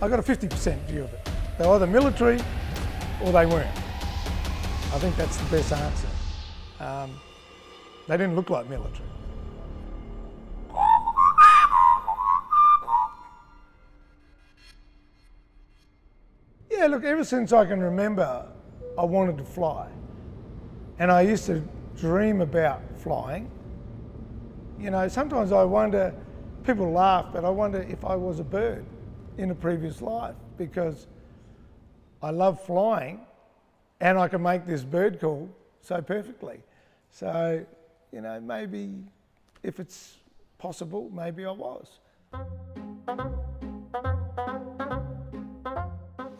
I got a 50% view of it. They were either military or they weren't. I think that's the best answer. They didn't look like military. Yeah, look, ever since I can remember, I wanted to fly. And I used to dream about flying. You know, sometimes I wonder, people laugh, but I wonder if I was a bird in a previous life, because I love flying and I can make this bird call so perfectly. So, you know, maybe if it's possible, maybe I was.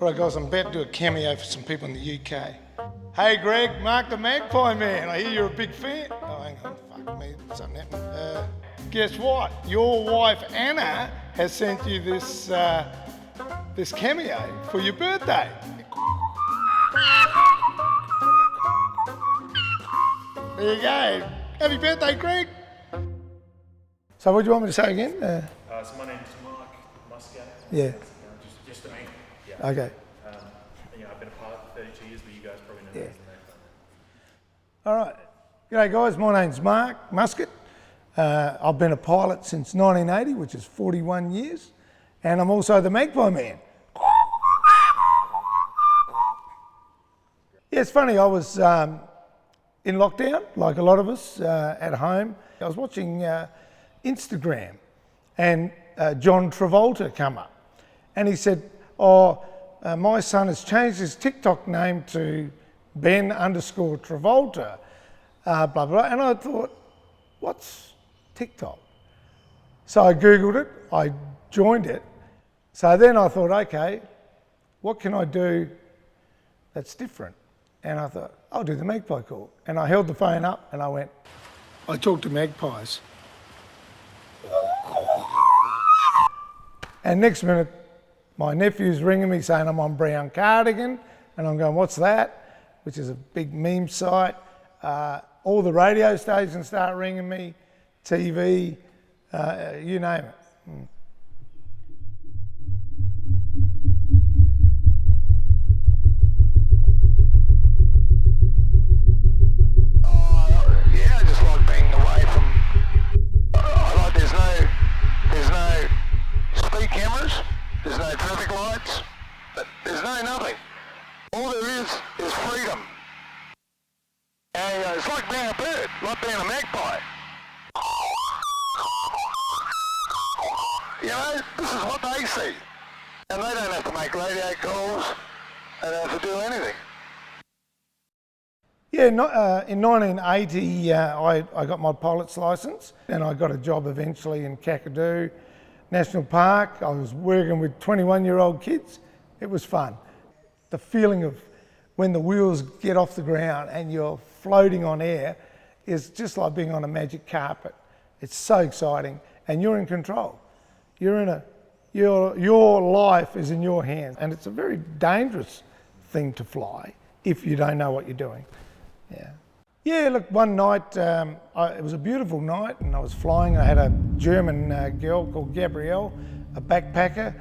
All right, guys, I'm about to do a cameo for some people in the UK. Hey, Greg, Mark the Magpie Man. I hear you're a big fan. Oh, hang on, fuck me, something happened. Guess what? Your wife, Anna, has sent you this, this cameo for your birthday. There you go. Happy birthday, Greg. So what do you want me to say again? So my name's Mark Muscat. Yeah. Just to me. Yeah. Okay. You know, I've been a pilot for 32 years, but you guys probably know me as the Magpie. All right. G'day, guys. My name's Mark Muscat. I've been a pilot since 1980, which is 41 years. And I'm also the Magpie Man. Yeah, it's funny. I was in lockdown, like a lot of us, at home. I was watching Instagram, and John Travolta come up. And he said, my son has changed his TikTok name to Ben_Travolta, blah, blah. And I thought, what's TikTok? So I Googled it, I joined it. So then I thought, okay, what can I do that's different? And I thought, I'll do the magpie call. And I held the phone up and I went, I talk to magpies. And next minute, my nephew's ringing me saying I'm on Brown Cardigan, and I'm going, what's that? Which is a big meme site. All the radio stations start ringing me, TV, you name it. Yeah, I just like being away from, like there's no speed cameras. There's no traffic lights, there's no nothing. All there is freedom. And it's like being a bird, like being a magpie. You know, this is what they see. And they don't have to make radio calls, they don't have to do anything. Yeah, in 1980, I got my pilot's license, and I got a job eventually in Kakadu National Park. I was working with 21-year-old kids. It was fun. The feeling of when the wheels get off the ground and you're floating on air is just like being on a magic carpet. It's so exciting, and you're in control. Your life is in your hands, and it's a very dangerous thing to fly if you don't know what you're doing. Yeah, look, one night, it was a beautiful night, and I was flying. I had a German girl called Gabrielle, a backpacker,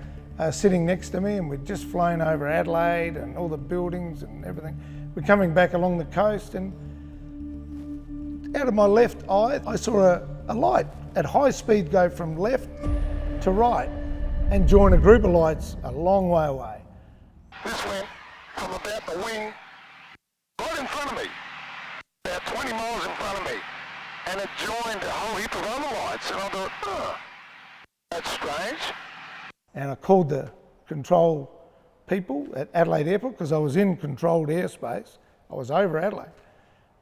sitting next to me, and we'd just flown over Adelaide and all the buildings and everything. We're coming back along the coast, and out of my left eye, I saw a light at high speed go from left to right and join a group of lights a long way away. This went from about the wing right in front of me, about 20 miles in front of me, and it joined a whole heap of other lights, and I thought, oh, that's strange. And I called the control people at Adelaide Airport, because I was in controlled airspace. I was over Adelaide.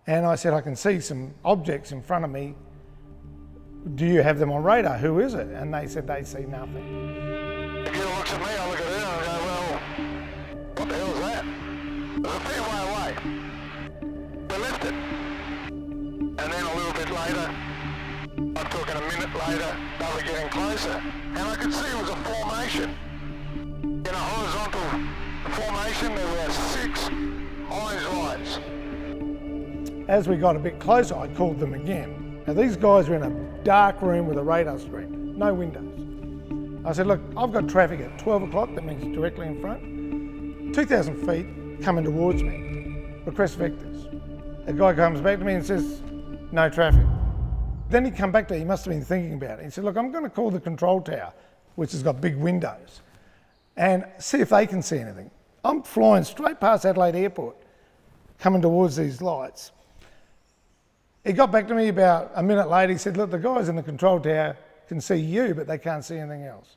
And I said, I can see some objects in front of me. Do you have them on radar? Who is it? And they said they see nothing. The girl looks at me, I look at her, and I go, well, what the hell is that? It was a fair way away. We left it. And then a little bit later, I'm talking a minute later, they were getting closer. And I could see it was a formation. In a horizontal formation, there were 6 orange lights. As we got a bit closer, I called them again. Now these guys were in a dark room with a radar screen, no windows. I said, look, I've got traffic at 12 o'clock, that means directly in front. 2,000 feet coming towards me, request vectors. A guy comes back to me and says, no traffic. Then he come back to me, he must have been thinking about it. He said, look, I'm going to call the control tower, which has got big windows, and see if they can see anything. I'm flying straight past Adelaide Airport, coming towards these lights. He got back to me about a minute later, he said, look, the guys in the control tower can see you, but they can't see anything else.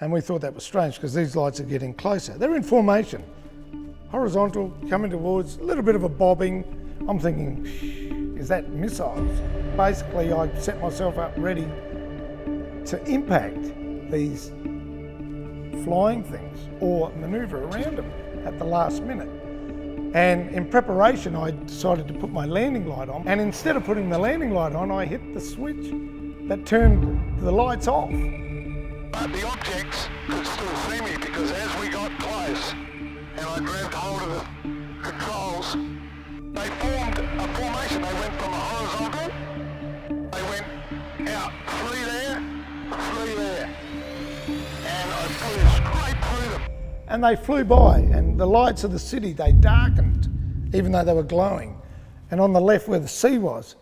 And we thought that was strange because these lights are getting closer. They're in formation, horizontal, coming towards, a little bit of a bobbing. I'm thinking, is that missiles? Basically, I set myself up ready to impact these flying things or manoeuvre around them at the last minute. And in preparation, I decided to put my landing light on. And instead of putting the landing light on, I hit the switch that turned the lights off. But the objects could still see me because as we got close and I grabbed hold of the controls, they formed a formation. They went from a horizontal, they went out, three there, and I flew straight through them. And they flew by, and the lights of the city, they darkened, even though they were glowing. And on the left where the sea was,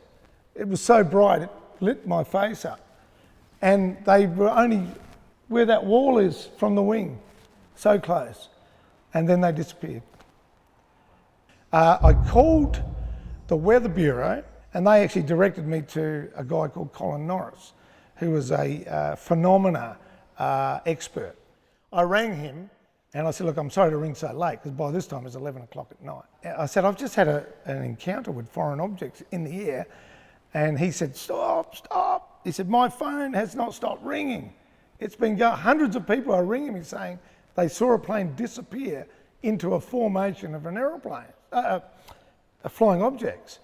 it was so bright, it lit my face up. And they were only where that wall is from the wing, so close. And then they disappeared. I called the Weather Bureau, and they actually directed me to a guy called Colin Norris, who was a phenomena expert. I rang him, and I said, look, I'm sorry to ring so late, because by this time it's 11 o'clock at night. I said, I've just had an encounter with foreign objects in the air. And he said, stop. He said, my phone has not stopped ringing. It's been going, hundreds of people are ringing me saying they saw a plane disappear into a formation of an aeroplane, flying objects.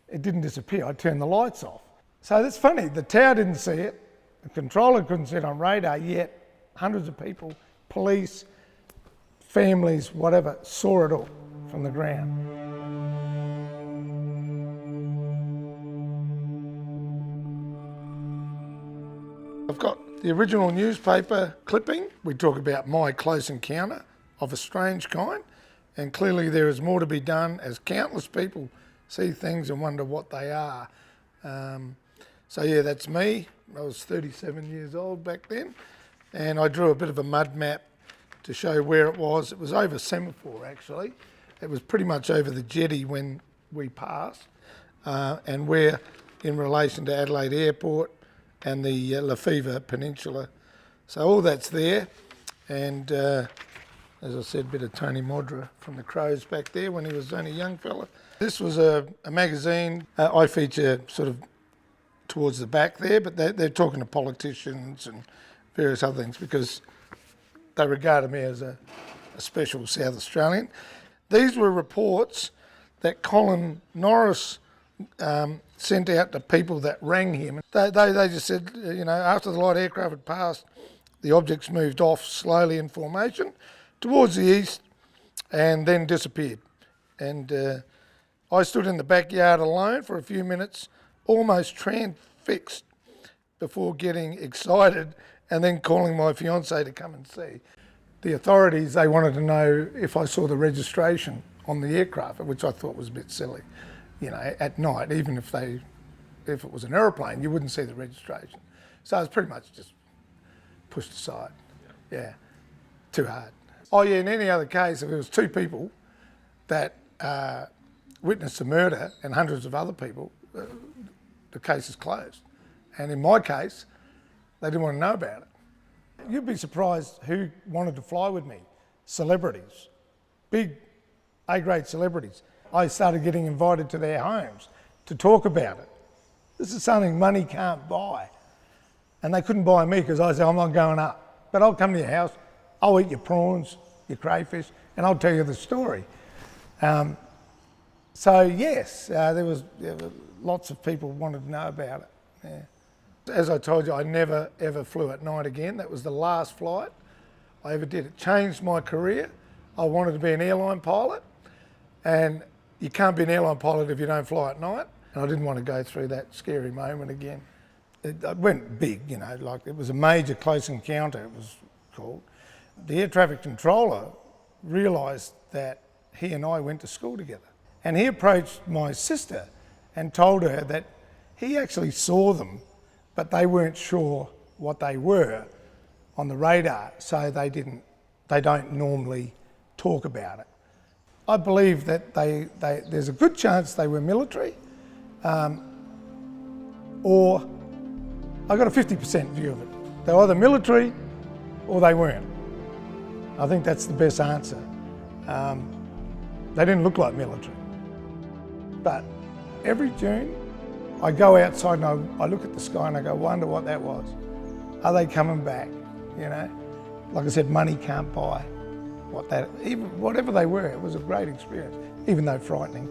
It didn't disappear, I turned the lights off. So that's funny, the tower didn't see it, the controller couldn't see it on radar, yet hundreds of people, police, families, whatever, saw it all from the ground. I've got the original newspaper clipping. We talk about my close encounter of a strange kind, and clearly there is more to be done as countless people see things and wonder what they are. So yeah, that's me. I was 37 years old back then, and I drew a bit of a mud map to show where it was. It was over Semaphore actually. It was pretty much over the jetty when we passed, and we're in relation to Adelaide Airport and the Lefevre Peninsula. So all that's there, and as I said, a bit of Tony Modra from the Crows back there when he was only a young fella. This was a magazine. I feature sort of towards the back there, but they're talking to politicians and various other things because they regarded me as a special South Australian. These were reports that Colin Norris sent out to people that rang him. They just said, you know, after the light aircraft had passed, the objects moved off slowly in formation towards the east and then disappeared. And I stood in the backyard alone for a few minutes, almost transfixed, before getting excited and then calling my fiancée to come and see. The authorities, they wanted to know if I saw the registration on the aircraft, which I thought was a bit silly. You know, at night, even if it was an aeroplane, you wouldn't see the registration. So it was pretty much just pushed aside. Yeah, too hard. Oh yeah, in any other case, if it was two people that witnessed the murder and hundreds of other people, the case is closed. And in my case, they didn't want to know about it. You'd be surprised who wanted to fly with me. Celebrities, big A-grade celebrities. I started getting invited to their homes to talk about it. This is something money can't buy. And they couldn't buy me because I said, I'm not going up. But I'll come to your house, I'll eat your prawns, your crayfish, and I'll tell you the story. So yes, there was lots of people wanted to know about it. Yeah. As I told you, I never ever flew at night again. That was the last flight I ever did. It changed my career. I wanted to be an airline pilot, and you can't be an airline pilot if you don't fly at night. And I didn't want to go through that scary moment again. it went big, you know, like it was a major close encounter, it was called. The air traffic controller realised that he and I went to school together. And he approached my sister and told her that he actually saw them, but they weren't sure what they were on the radar, so they don't normally talk about it. I believe that there's a good chance they were military, or I got a 50% view of it. They were either military or they weren't. I think that's the best answer. They didn't look like military. But every June, I go outside and I look at the sky and I go, wonder what that was. Are they coming back? You know, like I said, money can't buy whatever they were. It was a great experience, even though frightening.